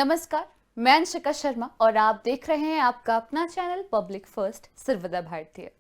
नमस्कार, मैं अंशिका शर्मा और आप देख रहे हैं आपका अपना चैनल पब्लिक फर्स्ट सर्वदा भारतीय।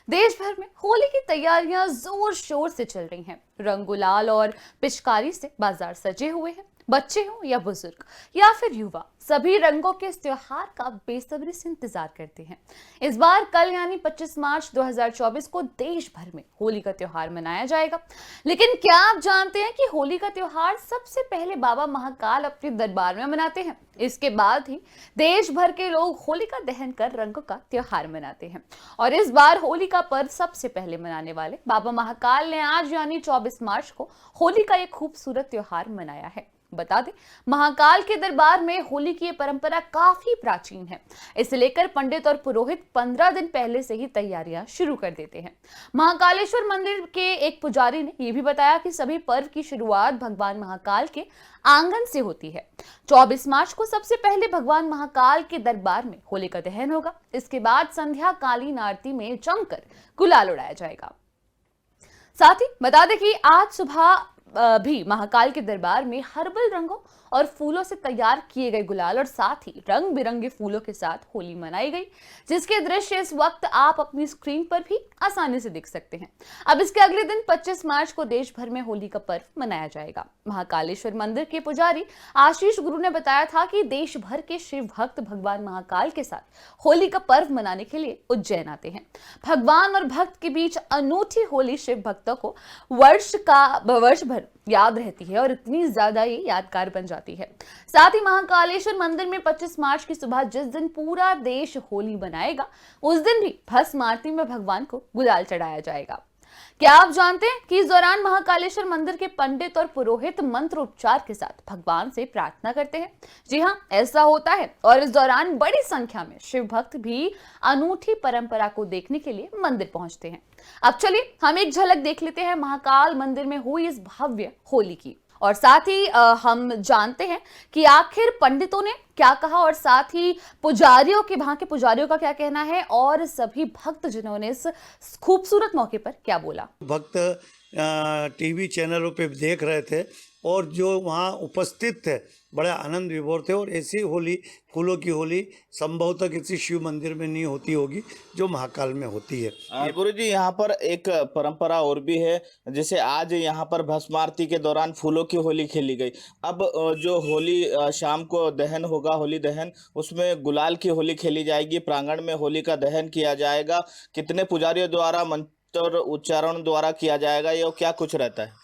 देश भर में होली की तैयारियां जोर शोर से चल रही हैं। रंग गुलाल और पिचकारी से बाजार सजे हुए हैं। बच्चे हो या बुजुर्ग या फिर युवा, सभी रंगों के इस त्योहार का बेसब्री से इंतजार करते हैं। इस बार कल यानी 25 मार्च 2024 को देश भर में होली का त्योहार मनाया जाएगा। लेकिन क्या आप जानते हैं कि होली का त्योहार सबसे पहले बाबा महाकाल अपने दरबार में मनाते हैं। इसके बाद ही देश भर के लोग होलिका दहन कर रंगों का त्योहार मनाते हैं। और इस बार होली का पर्व सबसे पहले मनाने वाले बाबा महाकाल ने आज यानी 24 मार्च को होली का एक खूबसूरत त्योहार मनाया है। बता दें, महाकाल के दरबार में होली की ये परंपरा काफी प्राचीन है। इसे लेकर पंडित और पुरोहित 15 दिन पहले से ही तैयारियां शुरू कर देते हैं। महाकालेश्वर मंदिर के एक पुजारी ने यह भी बताया कि सभी पर्व की शुरुआत भगवान महाकाल के आंगन से होती है। 24 मार्च को सबसे पहले भगवान महाकाल के दरबार में होली का दहन होगा। इसके बाद संध्या कालीन आरती में जमकर गुलाल उड़ाया जाएगा। साथ ही बता दें कि आज सुबह भी महाकाल के दरबार में हर्बल रंगों और फूलों से तैयार किए गए गुलाल और साथ ही रंग बिरंगे फूलों के साथ होली मनाई गई, जिसके दृश्य इस वक्त आप अपनी स्क्रीन पर भी आसानी से देख सकते हैं। अब इसके अगले दिन 25 मार्च को देश भर में होली का पर्व मनाया जाएगा। महाकालेश्वर मंदिर के पुजारी आशीष गुरु ने बताया था कि देश भर के शिव भक्त भगवान महाकाल के साथ होली का पर्व मनाने के लिए उज्जैन आते हैं। भगवान और भक्त के बीच अनूठी होली शिव भक्तों को वर्ष भर याद रहती है और इतनी ज्यादा ये यादगार बन जाती है। साथ ही महाकालेश्वर मंदिर में 25 मार्च की सुबह जिस दिन पूरा देश होली मनाएगा, उस दिन भी भस्म आरती में भगवान को गुलाल चढ़ाया जाएगा। क्या आप जानते हैं कि इस दौरान महाकालेश्वर मंदिर के पंडित और पुरोहित मंत्र उपचार के साथ भगवान से प्रार्थना करते हैं? जी हाँ, ऐसा होता है। और इस दौरान बड़ी संख्या में शिव भक्त भी अनूठी परंपरा को देखने के लिए मंदिर पहुंचते हैं। अब चलिए हम एक झलक देख लेते हैं महाकाल मंदिर में हुई इस भव्य होली की, और साथ ही हम जानते हैं कि आखिर पंडितों ने क्या कहा और साथ ही पुजारियों के वहां के पुजारियों का क्या कहना है और सभी भक्त जिन्होंने इस खूबसूरत मौके पर क्या बोला। भक्त टीवी चैनलों पे देख रहे थे और जो वहाँ उपस्थित थे बड़े आनंद विभोर थे। और ऐसी होली, फूलों की होली संभवतः किसी शिव मंदिर में नहीं होती होगी जो महाकाल में होती है। गुरु जी, यहाँ पर एक परंपरा और भी है, जैसे आज यहाँ पर भस्म आरती के दौरान फूलों की होली खेली गई। अब जो होली शाम को दहन होगा, होली दहन, उसमें गुलाल की होली खेली जाएगी। प्रांगण में होली का दहन किया जाएगा। कितने पुजारियों द्वारा मंत्र उच्चारण द्वारा किया जाएगा, ये क्या कुछ रहता है?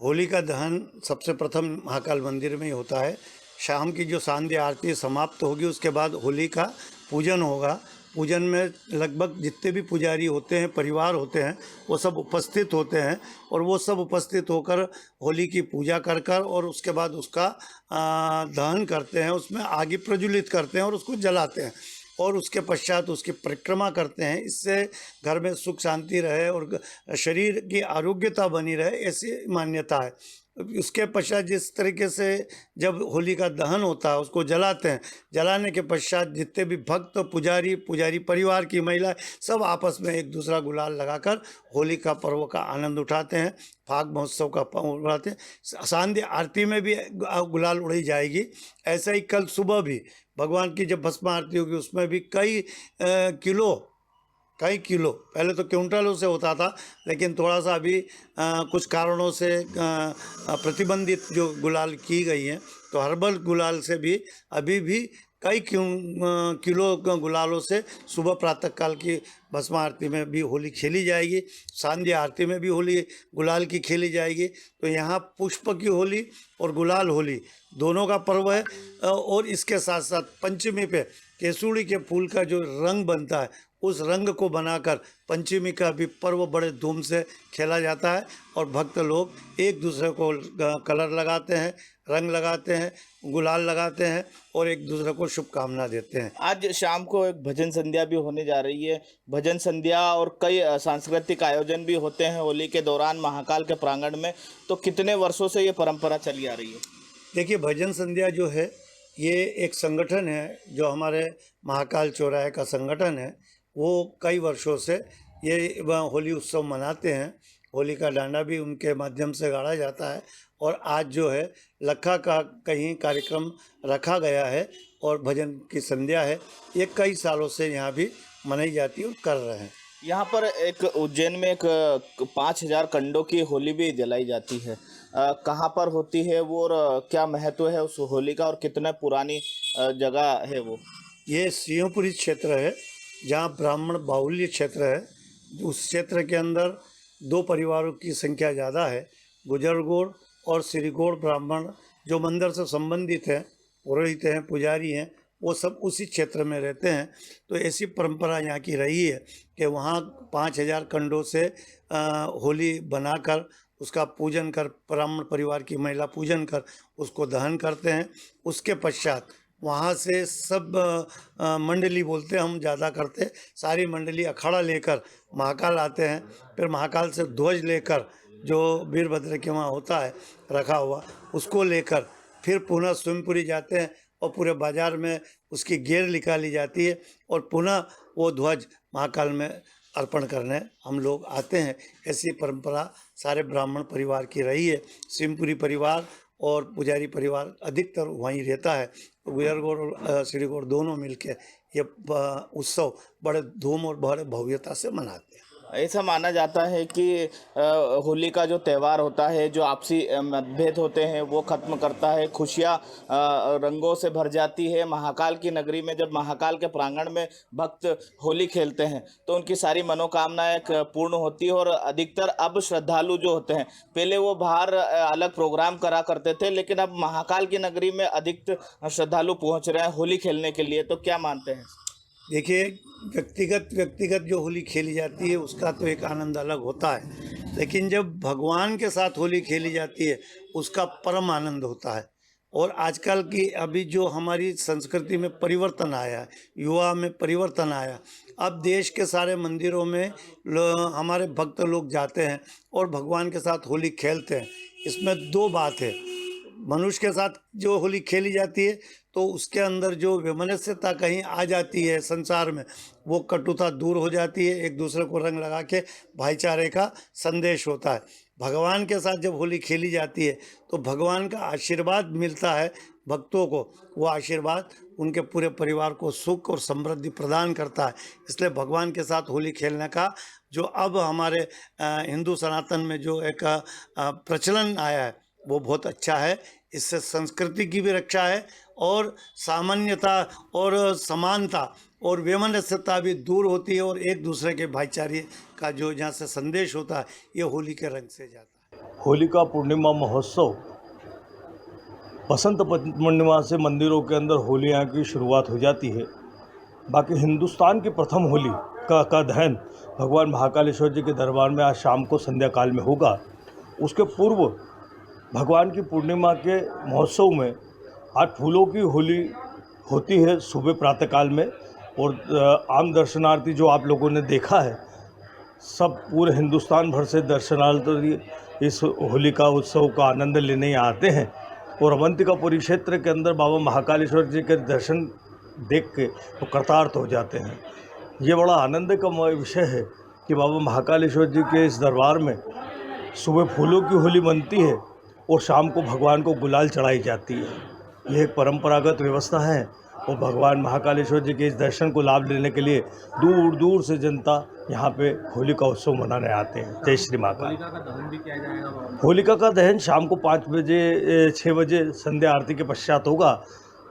होली का दहन सबसे प्रथम महाकाल मंदिर में ही होता है। शाम की जो सांध्य आरती समाप्त होगी, उसके बाद होली का पूजन होगा। पूजन में लगभग जितने भी पुजारी होते हैं, परिवार होते हैं, वो सब उपस्थित होते हैं और वो सब उपस्थित होकर होली की पूजा कर कर और उसके बाद उसका दहन करते हैं, उसमें आग प्रज्वलित करते हैं और उसको जलाते हैं और उसके पश्चात उसकी परिक्रमा करते हैं। इससे घर में सुख शांति रहे और शरीर की आरोग्यता बनी रहे, ऐसी मान्यता है। उसके पश्चात जिस तरीके से जब होली का दहन होता है, उसको जलाते हैं, जलाने के पश्चात जितने भी भक्त, पुजारी परिवार की महिलाएं सब आपस में एक दूसरा गुलाल लगाकर होली का पर्व का आनंद उठाते हैं, फाग महोत्सव का उड़ाते हैं। सांध्य आरती में भी गुलाल उड़ाई जाएगी। ऐसा ही कल सुबह भी भगवान की जब भस्म आरती होगी, उसमें भी कई किलो, पहले तो क्विंटलों से होता था, लेकिन थोड़ा सा अभी कुछ कारणों से प्रतिबंधित जो गुलाल की गई हैं, तो हर्बल गुलाल से भी अभी भी कई किलो गुलालों से सुबह प्रातः काल की भस्म आरती में भी होली खेली जाएगी। सांध्य आरती में भी होली गुलाल की खेली जाएगी। तो यहाँ पुष्प की होली और गुलाल होली दोनों का पर्व है। और इसके साथ साथ पंचमी पे केसुड़ी के फूल का जो रंग बनता है, उस रंग को बनाकर पंचमी का भी पर्व बड़े धूम से खेला जाता है और भक्त लोग एक दूसरे को कलर लगाते हैं, रंग लगाते हैं, गुलाल लगाते हैं और एक दूसरे को शुभकामना देते हैं। आज शाम को एक भजन संध्या भी होने जा रही है। भजन संध्या और कई सांस्कृतिक आयोजन भी होते हैं होली के दौरान महाकाल के प्रांगण में। तो कितने वर्षों से ये परंपरा चली आ रही है? देखिए, भजन संध्या जो है ये एक संगठन है, जो हमारे महाकाल चौराहे का संगठन है। वो कई वर्षों से ये होली उत्सव मनाते हैं। होली का डांडा भी उनके माध्यम से गाड़ा जाता है और आज जो है लखा का कहीं कार्यक्रम रखा गया है और भजन की संध्या है। ये कई सालों से यहाँ भी मनाई जाती है और कर रहे हैं। यहाँ पर एक उज्जैन में एक 5,000 कंडों की होली भी जलाई जाती है। कहाँ पर होती है वो और क्या महत्व है उस होली का और कितने पुरानी जगह है वो? ये सिंहपुरी क्षेत्र है जहाँ ब्राह्मण बाहुल्य क्षेत्र है। उस क्षेत्र के अंदर दो परिवारों की संख्या ज़्यादा है, गुजरगोड़ और श्रीगोड़ ब्राह्मण जो मंदिर से संबंधित हैं, पुरोहित हैं, पुजारी हैं, वो सब उसी क्षेत्र में रहते हैं। तो ऐसी परंपरा यहाँ की रही है कि वहाँ 5,000 कंडों से होली बनाकर उसका पूजन कर, ब्राह्मण परिवार की महिला पूजन कर उसको दहन करते हैं। उसके पश्चात वहाँ से सब मंडली बोलते हैं, हम ज़्यादा करते, सारी मंडली अखाड़ा लेकर महाकाल आते हैं। फिर महाकाल से ध्वज लेकर जो वीरभद्र के वहाँ होता है रखा हुआ, उसको लेकर फिर पुनः स्वयंपुरी जाते हैं और पूरे बाजार में उसकी गेर निकाली जाती है और पुनः वो ध्वज महाकाल में अर्पण करने हम लोग आते हैं। ऐसी परंपरा सारे ब्राह्मण परिवार की रही है। सिंहपुरी परिवार और पुजारी परिवार अधिकतर वहीं रहता है। तो गुजरगोड़ और श्रीगोड़ दोनों मिलके ये उत्सव बड़े धूम और बड़े भव्यता से मनाते हैं। ऐसा माना जाता है कि होली का जो त्यौहार होता है, जो आपसी मतभेद होते हैं वो खत्म करता है, खुशियाँ रंगों से भर जाती है। महाकाल की नगरी में जब महाकाल के प्रांगण में भक्त होली खेलते हैं तो उनकी सारी मनोकामनाएं पूर्ण होती है। और अधिकतर अब श्रद्धालु जो होते हैं, पहले वो बाहर अलग प्रोग्राम करा करते थे, लेकिन अब महाकाल की नगरी में अधिक श्रद्धालु पहुँच रहे हैं होली खेलने के लिए। तो क्या मानते हैं? देखिए, व्यक्तिगत जो होली खेली जाती है उसका तो एक आनंद अलग होता है, लेकिन जब भगवान के साथ होली खेली जाती है उसका परम आनंद होता है। और आजकल की अभी जो हमारी संस्कृति में परिवर्तन आया है, युवा में परिवर्तन आया, अब देश के सारे मंदिरों में हमारे भक्त लोग जाते हैं और भगवान के साथ होली खेलते हैं। इसमें दो बात है, मनुष्य के साथ जो होली खेली जाती है तो उसके अंदर जो वैमनस्यता कहीं आ जाती है संसार में, वो कटुता दूर हो जाती है, एक दूसरे को रंग लगा के भाईचारे का संदेश होता है। भगवान के साथ जब होली खेली जाती है तो भगवान का आशीर्वाद मिलता है भक्तों को, वो आशीर्वाद उनके पूरे परिवार को सुख और समृद्धि प्रदान करता है। इसलिए भगवान के साथ होली खेलने का जो अब हमारे हिंदू सनातन में जो एक प्रचलन आया है वो बहुत अच्छा है। इससे संस्कृति की भी रक्षा है और सामान्यता और समानता और वैमनस्यता भी दूर होती है और एक दूसरे के भाईचारे का जो जहाँ से संदेश होता है ये होली के रंग से जाता है। होली का पूर्णिमा महोत्सव बसंत पूर्णिमा से मंदिरों के अंदर होलियाँ की शुरुआत हो जाती है। बाकी हिंदुस्तान की प्रथम होली का दहन भगवान महाकालेश्वर जी के दरबार में आज शाम को संध्या काल में होगा। उसके पूर्व भगवान की पूर्णिमा के महोत्सव में आज फूलों की होली होती है सुबह प्रातःकाल में। और आम दर्शनार्थी जो आप लोगों ने देखा है, सब पूरे हिंदुस्तान भर से दर्शनार्थी इस होली का उत्सव का आनंद लेने आते हैं और अवंतिकापुरी क्षेत्र के अंदर बाबा महाकालेश्वर जी के दर्शन देख के तो कृतार्थ हो जाते हैं। ये बड़ा आनंद का विषय है कि बाबा महाकालेश्वर जी के इस दरबार में सुबह फूलों की होली बनती है और शाम को भगवान को गुलाल चढ़ाई जाती है। यह एक परंपरागत व्यवस्था है और भगवान महाकालेश्वर जी के इस दर्शन को लाभ लेने के लिए दूर दूर से जनता यहाँ पे होली का उत्सव मनाने आते हैं। जय श्री महाकाल। होलिका का दहन भी किया जाएगा? होलिका का दहन शाम को 6 बजे संध्या आरती के पश्चात होगा।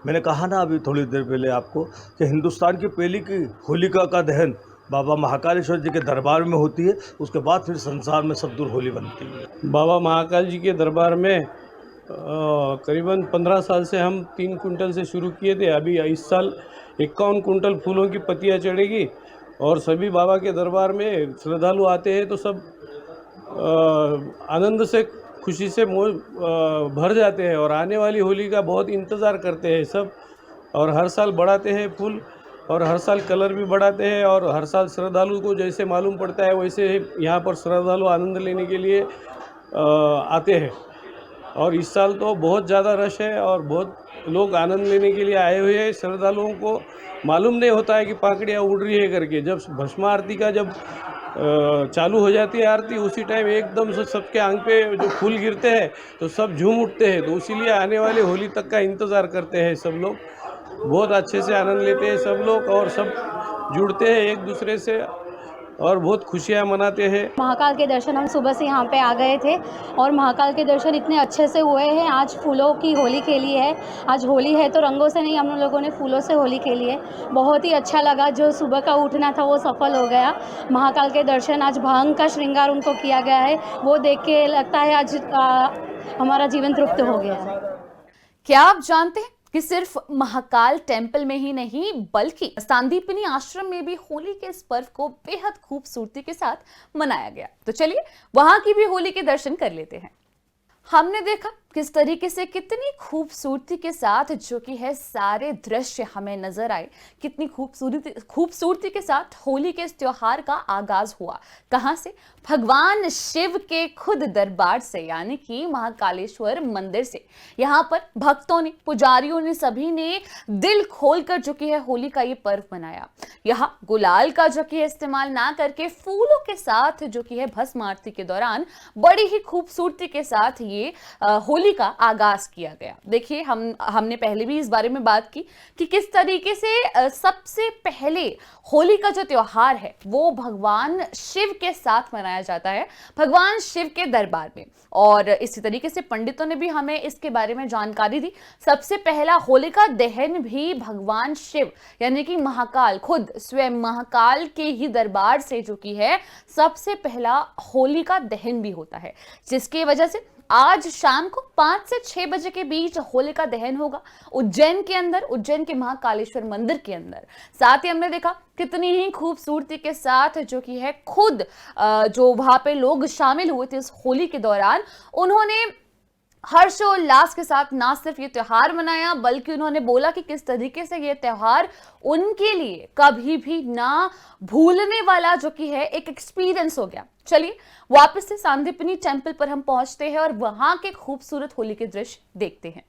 मैंने कहा ना अभी थोड़ी देर पहले आपको कि हिंदुस्तान की पहली की होलिका का दहन बाबा महाकालेश्वर जी के दरबार में होती है, उसके बाद फिर संसार में सब दूर होली बनती है। बाबा महाकाल जी के दरबार में करीबन 15 साल से हम 3 कुंटल से शुरू किए थे। अभी इस साल 51 कुंटल फूलों की पत्तियाँ चढ़ेगी और सभी बाबा के दरबार में श्रद्धालु आते हैं तो सब आनंद से, खुशी से भर जाते हैं और आने वाली होली का बहुत इंतज़ार करते हैं सब। और हर साल बढ़ाते हैं फूल और हर साल कलर भी बढ़ाते हैं और हर साल श्रद्धालु को जैसे मालूम पड़ता है वैसे यहाँ पर श्रद्धालु आनंद लेने के लिए आते हैं। और इस साल तो बहुत ज़्यादा रश है और बहुत लोग आनंद लेने के लिए आए हुए हैं। श्रद्धालुओं को मालूम नहीं होता है कि पाकड़ियाँ उड़ रही है करके। जब भस्म आरती का जब चालू हो जाती है आरती, उसी टाइम एकदम से सबके आंख पे जो फूल गिरते हैं तो सब झूम उठते हैं। तो इसीलिए आने वाली होली तक का इंतज़ार करते हैं सब लोग। बहुत अच्छे से आनंद लेते हैं सब लोग और सब जुड़ते हैं एक दूसरे से और बहुत खुशियाँ मनाते हैं। महाकाल के दर्शन हम सुबह से यहाँ पे आ गए थे और महाकाल के दर्शन इतने अच्छे से हुए हैं। आज फूलों की होली खेली है। आज होली है तो रंगों से नहीं, हम लोगों ने फूलों से होली खेली है। बहुत ही अच्छा लगा। जो सुबह का उठना था वो सफल हो गया। महाकाल के दर्शन, आज भांग का श्रृंगार उनको किया गया है, वो देख के लगता है आज हमारा जीवन तृप्त हो गया है। क्या आप जानते हैं कि सिर्फ महाकाल टेम्पल में ही नहीं बल्कि सांदीपनी आश्रम में भी होली के इस पर्व को बेहद खूबसूरती के साथ मनाया गया। तो चलिए वहां की भी होली के दर्शन कर लेते हैं। हमने देखा किस तरीके से कितनी खूबसूरती के साथ जो कि है सारे दृश्य हमें नजर आए, कितनी खूबसूरती के साथ होली के इस त्योहार का आगाज हुआ। कहां से? भगवान शिव के खुद दरबार से, यानी कि महाकालेश्वर मंदिर से। यहाँ पर भक्तों ने, पुजारियों ने, सभी ने दिल खोलकर जो कि है होली का ये पर्व मनाया। यहाँ गुलाल का जो कि है इस्तेमाल ना करके फूलों के साथ जो कि है भस्म आरती के दौरान बड़ी ही खूबसूरती के साथ ये होली का आगाज किया गया। देखिए हमने पहले भी इस बारे में बात की कि किस तरीके से सबसे पहले होली का जो त्योहार है वो भगवान शिव के साथ मनाया जाता है, भगवान शिव के दरबार में। और इसी तरीके से पंडितों ने भी हमें इसके बारे में जानकारी दी। सबसे पहला होलिका दहन भी भगवान शिव यानी कि महाकाल, खुद स्वयं महाकाल के ही दरबार से जो कि है सबसे पहला होलिका दहन भी होता है, जिसकी वजह से आज शाम को 5 से 6 बजे के बीच होलिका दहन होगा उज्जैन के अंदर, उज्जैन के महाकालेश्वर मंदिर के अंदर। साथ ही हमने देखा कितनी ही खूबसूरती के साथ जो कि है खुद जो वहां पे लोग शामिल हुए थे इस होली के दौरान, उन्होंने हर्षोल्लास के साथ ना सिर्फ ये त्योहार मनाया बल्कि उन्होंने बोला कि किस तरीके से ये त्योहार उनके लिए कभी भी ना भूलने वाला जो कि है एक एक्सपीरियंस हो गया। चलिए वापस से सांदीपनी टेम्पल पर हम पहुंचते हैं और वहां के खूबसूरत होली के दृश्य देखते हैं।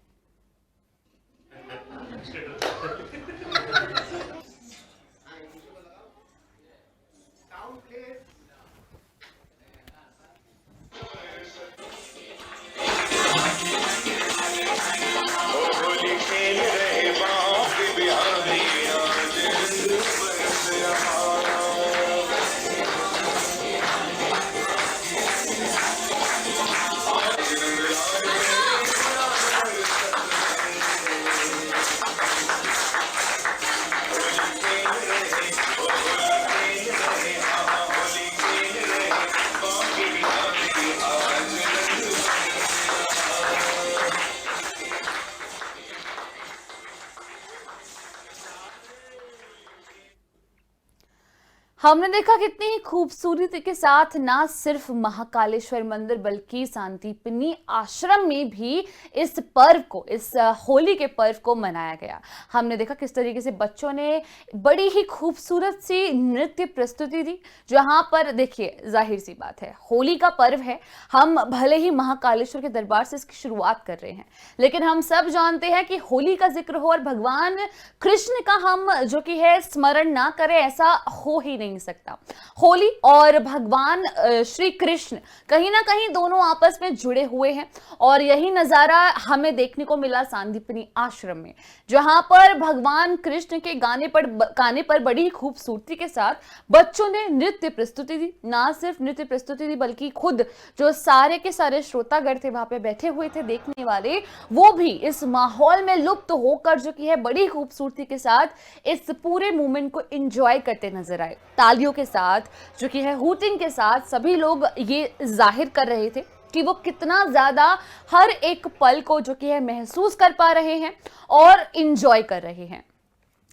हमने देखा कितनी ही खूबसूरती के साथ ना सिर्फ महाकालेश्वर मंदिर बल्कि सांदीपनी आश्रम में भी इस पर्व को, इस होली के पर्व को मनाया गया। हमने देखा किस तरीके से बच्चों ने बड़ी ही खूबसूरत सी नृत्य प्रस्तुति दी। जहां पर देखिए जाहिर सी बात है होली का पर्व है, हम भले ही महाकालेश्वर के दरबार से इसकी शुरुआत कर रहे हैं, लेकिन हम सब जानते हैं कि होली का जिक्र हो और भगवान कृष्ण का हम जो कि है स्मरण ना करें, ऐसा हो ही नहीं सकता। होली और भगवान श्री कृष्ण कहीं ना कहीं दोनों आपस में जुड़े हुए हैं और यही नजारा हमें देखने को मिला सांदीपनी आश्रम में, जहां पर भगवान कृष्ण के गाने पर बड़ी खूबसूरती के साथ बच्चों ने नृत्य प्रस्तुति दी। ना सिर्फ नृत्य प्रस्तुति दी बल्कि खुद जो सारे के सारे श्रोतागण थे वहां पे बैठे हुए थे देखने वाले, वो भी इस माहौल में लुप्त होकर जो कि है बड़ी खूबसूरती के साथ इस पूरे मूवमेंट को एंजॉय करते नजर आए। तालियों के साथ जो कि है हूटिंग के साथ सभी लोग ये जाहिर कर रहे थे कि वो कितना ज्यादा हर एक पल को जो कि है महसूस कर पा रहे हैं और एंजॉय कर रहे हैं।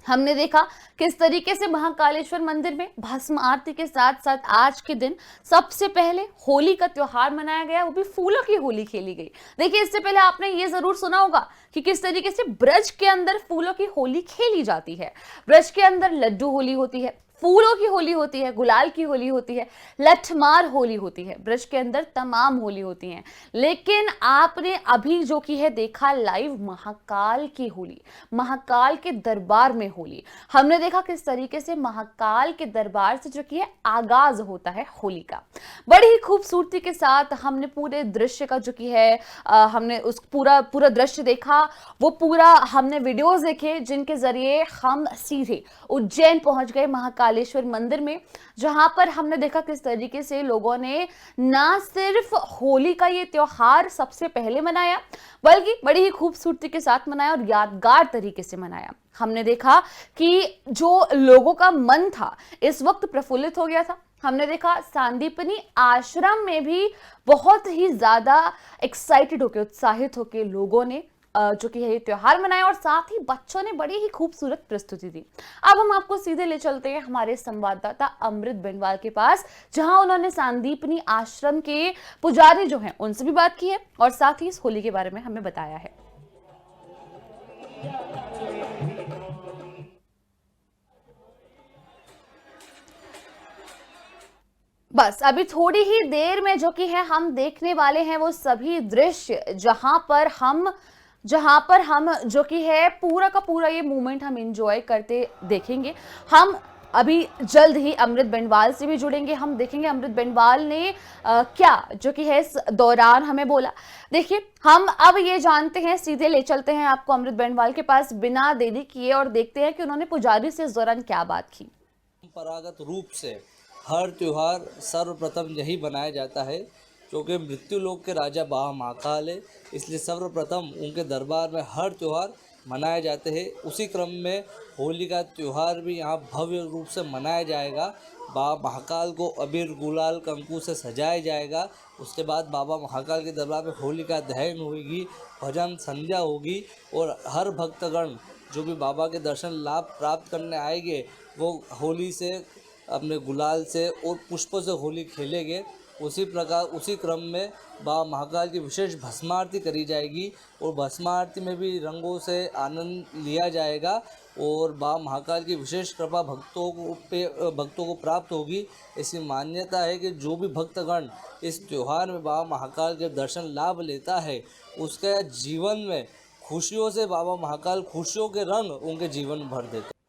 हमने देखा किस तरीके से महाकालेश्वर मंदिर में भस्म आरती के साथ साथ आज के दिन सबसे पहले होली का त्योहार मनाया गया, वो भी फूलों की होली खेली गई। देखिए इससे पहले आपने ये जरूर सुना होगा कि किस तरीके से ब्रज के अंदर फूलों की होली खेली जाती है। ब्रज के अंदर लड्डू होली होती है, फूलों की होली होती है, गुलाल की होली होती है, लठमार होली होती है, ब्रज के अंदर तमाम होली होती हैं। लेकिन आपने अभी जो की है देखा लाइव महाकाल की होली, महाकाल के दरबार में होली। हमने देखा किस तरीके से महाकाल के दरबार से जो की है आगाज होता है होली का। बड़ी ही खूबसूरती के साथ हमने पूरे दृश्य का जो की है हमने उस पूरा दृश्य देखा, वो पूरा हमने वीडियोस देखे जिनके जरिए हम सीधे उज्जैन पहुंच गए महाकालेश्वर मंदिर में, जहां पर हमने देखा किस तरीके से लोगों ने ना सिर्फ होली का ये त्योहार सबसे पहले मनाया, बल्कि बड़ी ही खूबसूरती के साथ मनाया और यादगार तरीके से मनाया। हमने देखा कि जो लोगों का मन था इस वक्त प्रफुल्लित हो गया था। हमने देखा सांदीपनी आश्रम में भी बहुत ही ज्यादा एक्साइटेड होकर, उत्साहित होकर लोगों ने जो कि है ये त्योहार मनाया और साथ ही बच्चों ने बड़ी ही खूबसूरत प्रस्तुति दी। अब हम आपको सीधे ले चलते हैं हमारे संवाददाता अमृत बेनवाल के पास, जहां उन्होंने सांदीपनी आश्रम के पुजारी जो हैं उनसे भी बात की है और साथ ही इस होली के बारे में हमें बताया है। बस अभी थोड़ी ही देर में जो कि है हम देखने वाले हैं वो सभी दृश्य, जहां पर हम जो कि है पूरा का पूरा ये मोमेंट हम एंजॉय करते देखेंगे। हम अभी जल्द ही अमृत बेनवाल से भी जुड़ेंगे, हम देखेंगे अमृत बेनवाल ने क्या जो कि है इस दौरान हमें बोला। देखिए हम अब ये जानते हैं, सीधे ले चलते हैं आपको अमृत बेनवाल के पास बिना देरी किए और देखते हैं कि उन्होंने पुजारी से इस दौरान क्या बात की। परंपरागत रूप से हर त्यौहार सर्वप्रथम यही मनाया जाता है क्योंकि मृत्यु लोक के राजा बाबा महाकाल है, इसलिए सर्वप्रथम उनके दरबार में हर त्यौहार मनाए जाते हैं। उसी क्रम में होली का त्यौहार भी यहाँ भव्य रूप से मनाया जाएगा। बाबा महाकाल को अबीर गुलाल कंकु से सजाया जाएगा। उसके बाद बाबा महाकाल के दरबार में होली का दहन होगी, भजन संध्या होगी और हर भक्तगण जो भी बाबा के दर्शन लाभ प्राप्त करने आएंगे वो होली से, अपने गुलाल से और पुष्पों से होली खेलेंगे। उसी प्रकार उसी क्रम में बाबा महाकाल की विशेष भस्मारती करी जाएगी और भस्मारती में भी रंगों से आनंद लिया जाएगा और बाबा महाकाल की विशेष कृपा भक्तों को प्राप्त होगी। ऐसी मान्यता है कि जो भी भक्तगण इस त्यौहार में बाबा महाकाल के दर्शन लाभ लेता है उसके जीवन में खुशियों से बाबा महाकाल खुशियों के रंग उनके जीवन में भर देते।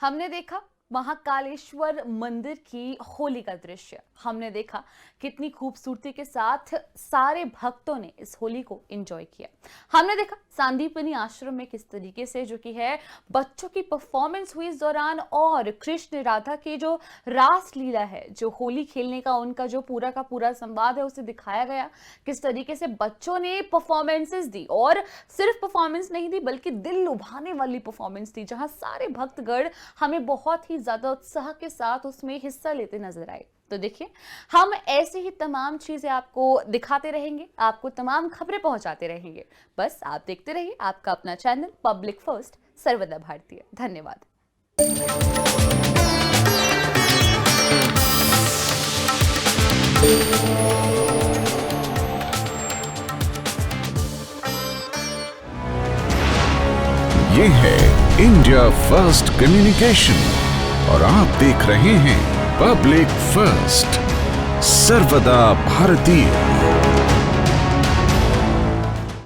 हमने देखा महाकालेश्वर मंदिर की होली का दृश्य, हमने देखा कितनी खूबसूरती के साथ सारे भक्तों ने इस होली को एंजॉय किया। हमने देखा सांदीपनी आश्रम में किस तरीके से जो कि है बच्चों की परफॉर्मेंस हुई इस दौरान और कृष्ण राधा की जो रास लीला है, जो होली खेलने का उनका जो पूरा का पूरा संवाद है उसे दिखाया गया। किस तरीके से बच्चों ने परफॉर्मेंसेस दी और सिर्फ परफॉर्मेंस नहीं दी बल्कि दिल लुभाने वाली परफॉर्मेंस दी, जहां सारे भक्तगण हमें बहुत ही ज्यादा उत्साह के साथ उसमें हिस्सा लेते नजर आए। तो देखिए हम ऐसे ही तमाम चीजें आपको दिखाते रहेंगे, आपको तमाम खबरें पहुंचाते रहेंगे। बस आप देखते रहिए आपका अपना चैनल पब्लिक फर्स्ट, सर्वदा भारतीय। धन्यवाद। ये है इंडिया फर्स्ट कम्युनिकेशन और आप देख रहे हैं पब्लिक फर्स्ट, सर्वदा भारतीय।